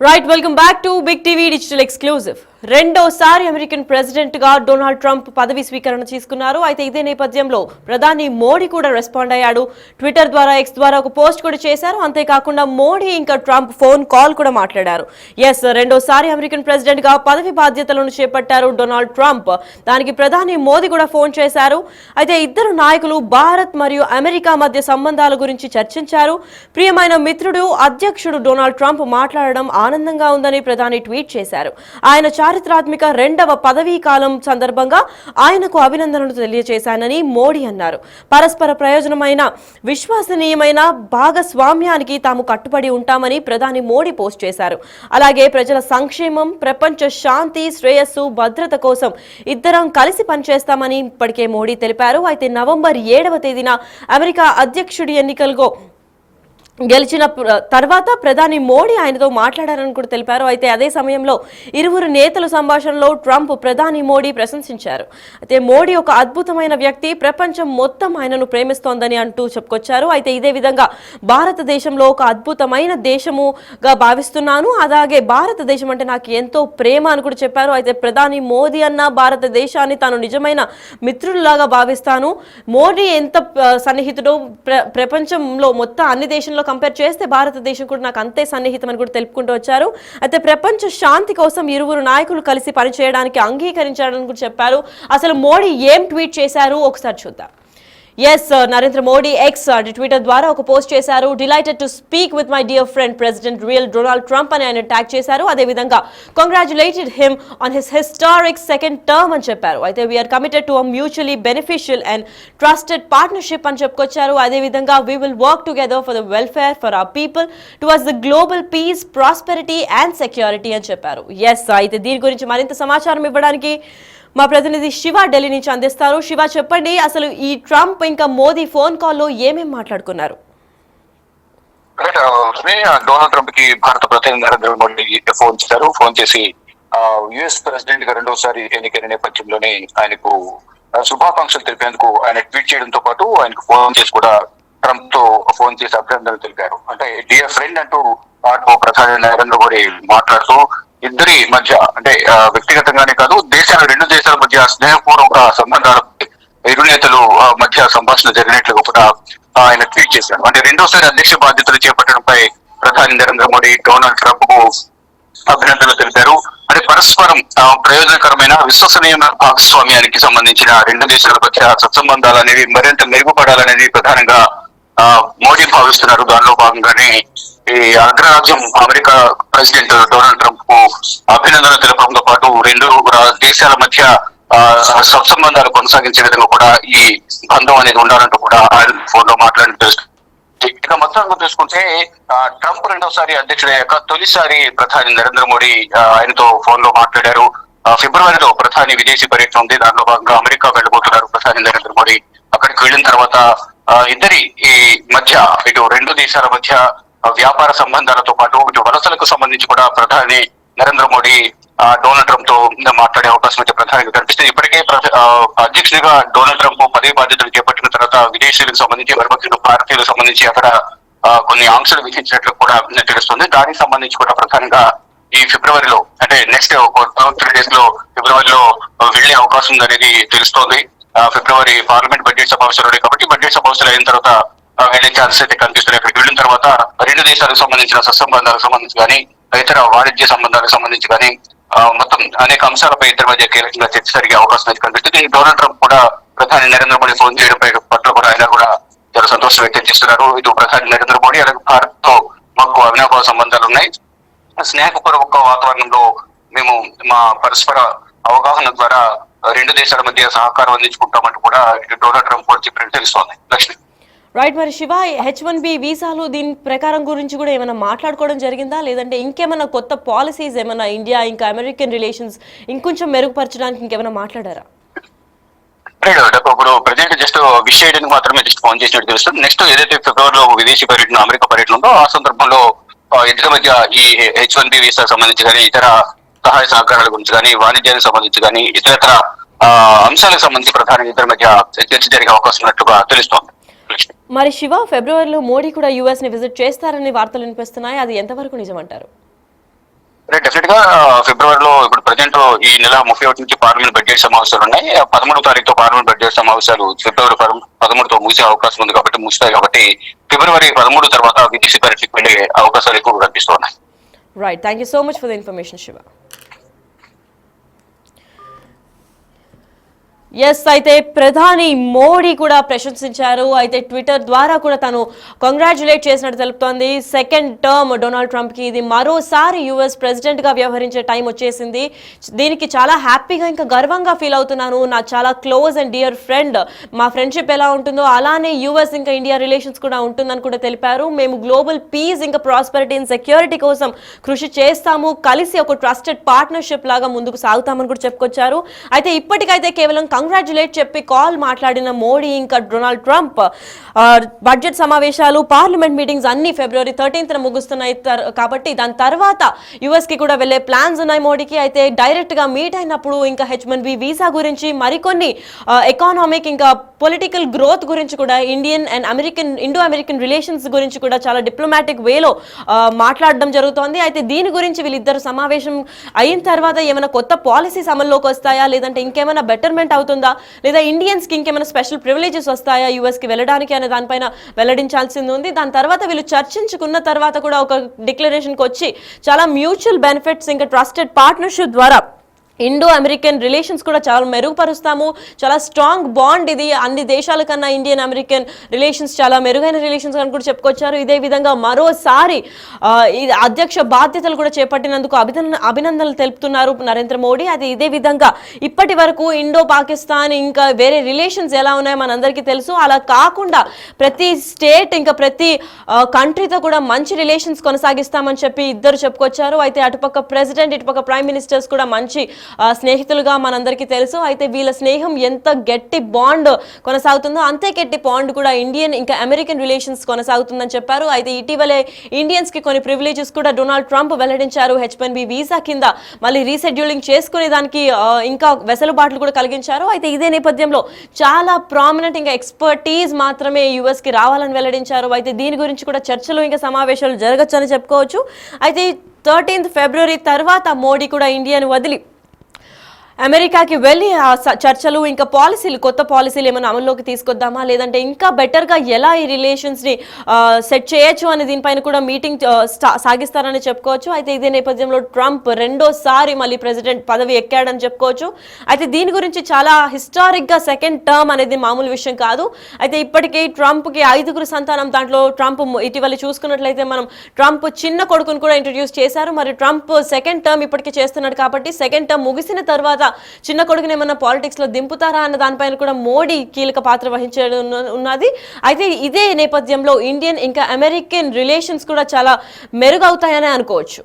Right welcome back to big TV digital exclusive. రెండోసారి American president గా Donald Trump పదవి స్వీకరణ చేసుకున్నారు. అయితే ఇదే నేపథ్యంలో ప్రధాని మోడీ కూడా రెస్పాండ్ అయ్యాడు. ట్విట్టర్ ద్వారా, ఎక్స్ ద్వారా ఒక పోస్ట్ కూడా చేశారు. అంతేకాకుండా మోడీ ఇంకా ట్రంప్ ఫోన్ కాల్ కూడా మాట్లాడారు. రెండోసారి అమెరికన్ ప్రెసిడెంట్ గా పదవి బాధ్యతలను చేపట్టారు డొనాల్డ్ ట్రంప్. దానికి ప్రధాని మోదీ కూడా ఫోన్ చేశారు. అయితే ఇద్దరు నాయకులు భారత్ మరియు అమెరికా మధ్య సంబంధాల గురించి చర్చించారు. ప్రియమైన మిత్రుడు అధ్యక్షుడు డొనాల్డ్ ట్రంప్ మాట్లాడడం ఆనందంగా ఉందని ప్రధాని ట్వీట్ చేశారు. ఆయన చారిత్రాత్మక రెండవ పదవీ కాలం సందర్భంగా ఆయనకు అభినందనలు తెలియజేశానని మోడీ అన్నారు. పరస్పర ప్రయోజనమైన విశ్వసనీయమైన భాగస్వామ్యానికి తాము కట్టుబడి ఉంటామని ప్రధాని మోడీ పోస్ట్ చేశారు. అలాగే ప్రజల సంక్షేమం, ప్రపంచ శాంతి, శ్రేయస్సు, భద్రత కోసం ఇద్దరం కలిసి పనిచేస్తామని ఇప్పటికే మోడీ తెలిపారు. అయితే నవంబర్ 7వ తేదీన అమెరికా అధ్యక్షుడి ఎన్నికల్లో గెలిచిన తర్వాత ప్రధాని మోడీ ఆయనతో మాట్లాడారని కూడా తెలిపారు. అయితే అదే సమయంలో ఇరువురు నేతల సంభాషణలో ట్రంప్ ప్రధాని మోడీ ప్రశంసించారు. అయితే మోడీ ఒక అద్భుతమైన వ్యక్తి, ప్రపంచం మొత్తం ఆయనను ప్రేమిస్తోందని అంటూ చెప్పుకొచ్చారు. అయితే ఇదే విధంగా భారతదేశంలో ఒక అద్భుతమైన దేశముగా భావిస్తున్నాను, అలాగే భారతదేశం అంటే నాకు ఎంతో ప్రేమ అని కూడా చెప్పారు. అయితే ప్రధాని మోదీ అన్న భారతదేశాన్ని తాను నిజమైన మిత్రుల్లాగా భావిస్తాను. మోడీ ఎంత సన్నిహితుడో ప్రపంచంలో మొత్తం అన్ని దేశంలో కంపేర్ చేస్తే భారతదేశం కూడా నాకు అంతే సన్నిహితం అని కూడా తెలుపుకుంటూ వచ్చారు. అయితే ప్రపంచ శాంతి కోసం ఇరువురు నాయకులు కలిసి పనిచేయడానికి అంగీకరించారని కూడా చెప్పారు. అసలు మోడీ ఏం ట్వీట్ చేశారు ఒకసారి చూద్దాం. నరేంద్ర మోడీ ఎక్స్ ట్విట్టర్ ద్వారా ఒక పోస్ట్ చేశారు. Delighted to speak with my dear friend president real Donald Trump అని ఆయన ట్యాగ్ చేశారు. అదేవిధంగా congratulated him on his historic second term అని చెప్పారు. అయితే we are committed to a mutually beneficial and trusted partnership అని చెప్పుకొచ్చారు. అదేవిధంగా we will work together for the welfare for our people towards the global peace, prosperity and security అని చెప్పారు. అయితే దీని గురించి మరింత సమాచారం ఇవ్వడానికి మా ప్రతినిధి శివ ఢిల్లీ నుంచి అందిస్తారు. శివ, చెప్పండి, అసలు ఈ ట్రంప్ ఇంకా మోదీ ఫోన్ కాల్లో ఏమేమి మాట్లాడుకున్నారు? డొనాల్డ్ ట్రంప్ కి భారత ప్రధాని నరేంద్ర మోడీ ఫోన్ చేసి యుఎస్ ప్రెసిడెంట్ గా రెండోసారి ఎన్నికైన నేపథ్యంలోనే ఆయనకు శుభాకాంక్షలు తెలిపేందుకు ఆయన ట్వీట్ చేయడంతో పాటు ఆయనకు ఫోన్ చేసి కూడా ట్రంప్ తో ఫోన్ చేసి అభినందనలు తెలిపారు. అంటే డియర్ ఫ్రెండ్ అంటూ ప్రధాని నరేంద్ర మోడీ మాట్లాడుతూ ఇద్దరి మధ్య అంటే వ్యక్తిగతంగానే కాదు, రెండు దేశాల మధ్య స్నేహపూర్వక సంబంధాల ఇరు నేతలు మధ్య సంభాషణ జరిగినట్లుగా కూడా ఆయన ట్వీట్ చేశారు. అంటే రెండోసారి అధ్యక్ష బాధ్యతలు చేపట్టడంపై ప్రధాని నరేంద్ర మోడీ డొనాల్డ్ ట్రంప్ కు అభినందనలు తెలిపారు. అంటే పరస్పరం ప్రయోజనకరమైన విశ్వసనీయమైన భాగస్వామ్యానికి సంబంధించిన రెండు దేశాల మధ్య సత్సంబంధాలు అనేవి మరింత మెరుగుపడాలనేది ప్రధానంగా మోడీ భావిస్తున్నారు. దానిలో భాగంగానే ఈ అగ్రరాజ్యం అమెరికా ప్రెసిడెంట్ డొనాల్డ్ ట్రంప్ కు అభినందనలు తెలపడంతో పాటు రెండు దేశాల మధ్య సత్సంబంధాలు కొనసాగించే విధంగా కూడా ఈ బంధం అనేది ఉండాలంటూ కూడా ఆయన ఫోన్ లో మాట్లాడిన ఇక మొత్తం చూసుకుంటే ట్రంప్ రెండోసారి అధ్యక్షుడయ్యాక తొలిసారి ప్రధాని నరేంద్ర మోడీ ఆయనతో ఫోన్ లో మాట్లాడారు. ఫిబ్రవరిలో ప్రధాని విదేశీ పర్యటన ఉంది. దానిలో భాగంగా అమెరికా వెళ్ళబోతున్నారు ప్రధాని నరేంద్ర మోడీ. అక్కడికి వెళ్ళిన తర్వాత ఇద్దరి ఈ మధ్య ఇటు రెండు దేశాల మధ్య వ్యాపార సంబంధాలతో పాటు ఇటు వలసలకు సంబంధించి కూడా ప్రధాని నరేంద్ర మోడీ డొనాల్డ్ ట్రంప్ తో మాట్లాడే అవకాశం అయితే ప్రధానంగా కనిపిస్తుంది. ఇప్పటికే అధ్యక్షుడిగా డొనాల్డ్ ట్రంప్ పదవి బాధ్యతలు చేపట్టిన తర్వాత విదేశీయులకు సంబంధించి భారతీయులకు సంబంధించి అక్కడ కొన్ని ఆంక్షలు విధించినట్లు కూడా తెలుస్తుంది. దానికి సంబంధించి కూడా ప్రధానంగా ఈ ఫిబ్రవరిలో అంటే నెక్స్ట్ 3 days లో ఫిబ్రవరిలో వెళ్లే అవకాశం ఉందనేది తెలుస్తోంది. ఫిబ్రవరి పార్లమెంట్ బడ్జెట్ సమావేశాలు కాబట్టి బడ్జెట్ సమావేశాలు అయిన తర్వాత వెళ్లే ఛాన్సెస్ అయితే కనిపిస్తున్నాయి. అక్కడికి వెళ్ళిన తర్వాత రెండు దేశాలకు సంబంధించిన సత్సంబంధాలకు సంబంధించి కానీ ఇతర వాణిజ్య సంబంధాలకు సంబంధించి కానీ మొత్తం అనేక అంశాలపై ఇద్దరి మధ్య కీలకంగా చర్చ జరిగే అవకాశం అయితే కనిపిస్తుంది. డొనాల్డ్ ట్రంప్ కూడా ప్రధాని నరేంద్ర మోడీ ఫోన్ చేయడం పట్ల కూడా ఆయన కూడా చాలా సంతోషం వ్యక్తం చేస్తున్నారు. ఇటు ప్రధాని నరేంద్ర మోడీ అలాగే భారత్ తో మాకు అవినాభావ సంబంధాలు ఉన్నాయి. స్నేహపూర్వక వాతావరణంలో మేము మా పరస్పర అవగాహన ద్వారా రెండు దేశాల మధ్య సహకారం అందించుకుంటామంటూ కూడా డొనాల్డ్ ట్రంప్ కూడా చెప్పినట్టు తెలుస్తోంది. లక్ష్మి, రైట్. మరి శివ, H1B వీసాలు దీని ప్రకారం గురించి కూడా ఏమైనా మాట్లాడుకోవడం జరిగిందా, లేదంటే ఇంకేమైనా కొత్త పాలసీస్ ఏమైనా ఇండియా ఇంకా అమెరికన్ రిలేషన్స్ ఇంకొంచెం మెరుగుపరచడానికి ఇంకేమైనా మాట్లాడారా? ఇప్పుడు ప్రజెంట్ జస్ట్ విష్ చేయడానికి మాత్రమే జస్ట్ ఫోన్ చేసినట్టు తెలుస్తుంది. నెక్స్ట్ ఏదైతే ఫిబ్రవరిలో విదేశీ పర్యటన అమెరికా పర్యటన ఉందో ఆ సందర్భంలో ఇద్దరి మధ్య ఈ H1B వీసాకు సంబంధించి కానీ ఇతర సహాయ సహకారాల గురించి కానీ వాణిజ్యానికి సంబంధించి కానీ ఇతర అంశాలకు సంబంధించి ప్రధానంగా ఇద్దరి మధ్య చర్చ జరిగే అవకాశం ఉన్నట్టుగా తెలుస్తోంది. మరి శివ, ఫిబ్రవరిలో మోడీ కూడా యుఎస్ ని విజిట్ చేస్తారని వార్తలు వినిపిస్తున్నాయి. అది ఎంతవరకు నిజమంటారు? డెఫినెట్ గా ఫిబ్రవరిలో ఇప్పుడు ప్రజెంట్ ఈ నెల 31 నుంచి పార్లమెంట్ బడ్జెట్ సమావేశాలు ఉన్నాయి. 13వ తారీఖుతో పార్లమెంట్ బడ్జెట్ సమావేశాలు ఫిబ్రవరి 13తో ముగిసే అవకాశం ఉంది కాబట్టి ముగుస్తాయి కాబట్టి ఫిబ్రవరి 13 తర్వాత విదేశీ పర్యటనకు వెళ్లే అవకాశాలు ఎక్కువ కనిపిస్తున్నాయి. Right, thank you so much for the information Shiva. Yes, అయితే ప్రధాని మోడీ కూడా ప్రశంసించారు. అయితే ట్విట్టర్ ద్వారా కూడా తను కంగ్రాచులేట్ చేసినట్టు తెలుపుతోంది. సెకండ్ టర్మ్ డొనాల్డ్ ట్రంప్ కి ఇది మరోసారి యుఎస్ ప్రెసిడెంట్ గా వ్యవహరించే టైం వచ్చేసింది. దీనికి చాలా హ్యాపీగా ఇంకా గర్వంగా ఫీల్ అవుతున్నాను. నా చాలా క్లోజ్ అండ్ డియర్ ఫ్రెండ్. మా ఫ్రెండ్షిప్ ఎలా ఉంటుందో అలానే యుఎస్ ఇంకా ఇండియా రిలేషన్స్ కూడా ఉంటుందని కూడా తెలిపారు. మేము గ్లోబల్ పీస్ ఇంకా ప్రాస్పెరిటీ అండ్ సెక్యూరిటీ కోసం కృషి చేస్తాము. కలిసి ఒక ట్రస్టెడ్ పార్ట్నర్షిప్ లాగా ముందుకు సాగుతామని కూడా చెప్పుకొచ్చారు. అయితే ఇప్పటికైతే కేవలం కంగ్రాచులేట్ చెప్పి కాల్ మాట్లాడిన మోడీ ఇంకా డొనాల్డ్ ట్రంప్ బడ్జెట్ సమావేశాలు, పార్లమెంట్ మీటింగ్స్ అన్ని ఫిబ్రవరి 13న ముగుస్తున్నాయి కాబట్టి దాని తర్వాత యుఎస్ కి కూడా వెళ్లే ప్లాన్స్ ఉన్నాయి మోడీకి. అయితే డైరెక్ట్ గా మీట్ అయినప్పుడు ఇంకా H-1B వీసా గురించి, మరికొన్ని ఎకానామిక్ ఇంకా పొలిటికల్ గ్రోత్ గురించి కూడా, Indian and Indo American relations గురించి కూడా చాలా డిప్లొమాటిక్ వేలో మాట్లాడడం జరుగుతోంది. అయితే దీని గురించి వీళ్ళిద్దరు సమావేశం అయిన తర్వాత ఏమైనా కొత్త పాలసీస్ అమల్లోకి వస్తాయా, లేదంటే ఇంకేమైనా బెటర్మెంట్ అవుతుందా, లేదా ఇండియన్స్ కి ఇంకేమైనా స్పెషల్ ప్రివిలేజెస్ వస్తాయా యుఎస్ కి వెళ్ళడానికి అనే దానిపైన వెల్లడించాల్సింది ఉంది. దాని తర్వాత వీళ్ళు చర్చించుకున్న తర్వాత కూడా ఒక డిక్లరేషన్కి వచ్చి చాలా మ్యూచువల్ బెనిఫిట్స్ ఇంకా ట్రస్టెడ్ పార్ట్నర్షిప్ ద్వారా ఇండో అమెరికన్ రిలేషన్స్ కూడా చాలా మెరుగుపరుస్తాము. చాలా స్ట్రాంగ్ బాండ్ ఇది. అన్ని దేశాల కన్నా ఇండియన్ అమెరికన్ రిలేషన్స్ చాలా మెరుగైన రిలేషన్స్ అని కూడా చెప్పుకొచ్చారు. ఇదే విధంగా మరోసారి అధ్యక్ష బాధ్యతలు కూడా చేపట్టినందుకు అభినందనలు తెలుపుతున్నారు నరేంద్ర మోడీ. అది ఇదే విధంగా ఇప్పటి వరకు ఇండో పాకిస్తాన్ ఇంకా వేరే రిలేషన్స్ ఎలా ఉన్నాయో మనందరికీ తెలుసు. అలా కాకుండా ప్రతి స్టేట్ ఇంకా ప్రతి కంట్రీతో కూడా మంచి రిలేషన్స్ కొనసాగిస్తామని చెప్పి ఇద్దరు చెప్పుకొచ్చారు. అయితే అటుపక్క ప్రెసిడెంట్, ఇటుపక్క ప్రైమ్ మినిస్టర్స్ కూడా మంచి స్నేహితులుగా మనందరికీ తెలుసు. అయితే వీళ్ళ స్నేహం ఎంత గట్టి బాండ్ కొనసాగుతుందో అంతే గట్టి బాండ్ కూడా ఇండియన్ ఇంకా అమెరికన్ రిలేషన్స్ కొనసాగుతుందని చెప్పారు. అయితే ఇటీవలే ఇండియన్స్ కి కొన్ని ప్రివిలేజెస్ కూడా డొనాల్డ్ ట్రంప్ వెల్లడించారు. H-1B వీసా కింద మళ్ళీ రీషెడ్యూలింగ్ చేసుకునే దానికి ఇంకా వెసులుబాట్లు కూడా కలిగించారు. అయితే ఇదే నేపథ్యంలో చాలా ప్రామినెంట్ ఇంకా ఎక్స్పర్టీస్ మాత్రమే యుఎస్ కి రావాలని వెల్లడించారు. అయితే దీని గురించి కూడా చర్చలు ఇంకా సమావేశాలు జరగచ్చని చెప్పుకోవచ్చు. అయితే 13th ఫిబ్రవరి తర్వాత మోడీ కూడా ఇండియాను వదిలి అమెరికాకి వెళ్ళి ఆ చర్చలు ఇంకా పాలసీలు, కొత్త పాలసీలు ఏమైనా అమల్లోకి తీసుకొద్దామా, లేదంటే ఇంకా బెటర్గా ఎలా ఈ రిలేషన్స్ని సెట్ చేయొచ్చు అనే దీనిపైన కూడా మీటింగ్ సాగిస్తారని చెప్పుకోవచ్చు. అయితే ఇదే నేపథ్యంలో ట్రంప్ రెండోసారి మళ్ళీ ప్రెసిడెంట్ పదవి ఎక్కాడని చెప్పుకోవచ్చు. అయితే దీని గురించి చాలా హిస్టారిక్గా సెకండ్ టర్మ్ అనేది మామూలు విషయం కాదు. అయితే ఇప్పటికీ ట్రంప్కి 5గురు సంతానం. దాంట్లో ట్రంప్ ఇటీవల చూసుకున్నట్లయితే మనం ట్రంప్ చిన్న కొడుకును కూడా ఇంట్రడ్యూస్ చేశారు. మరి ట్రంప్ సెకండ్ టర్మ్ ఇప్పటికీ చేస్తున్నాడు కాబట్టి సెకండ్ టర్మ్ ముగిసిన తర్వాత చిన్న కొడుకుని ఏమన్నా పాలిటిక్స్ లో దింపుతారా అన్న దానిపైన కూడా మోడీ కీలక పాత్ర వహించడం ఉన్నది. అయితే ఇదే నేపథ్యంలో ఇండియన్ ఇంకా అమెరికన్ రిలేషన్స్ కూడా చాలా మెరుగవుతాయని అనుకోవచ్చు.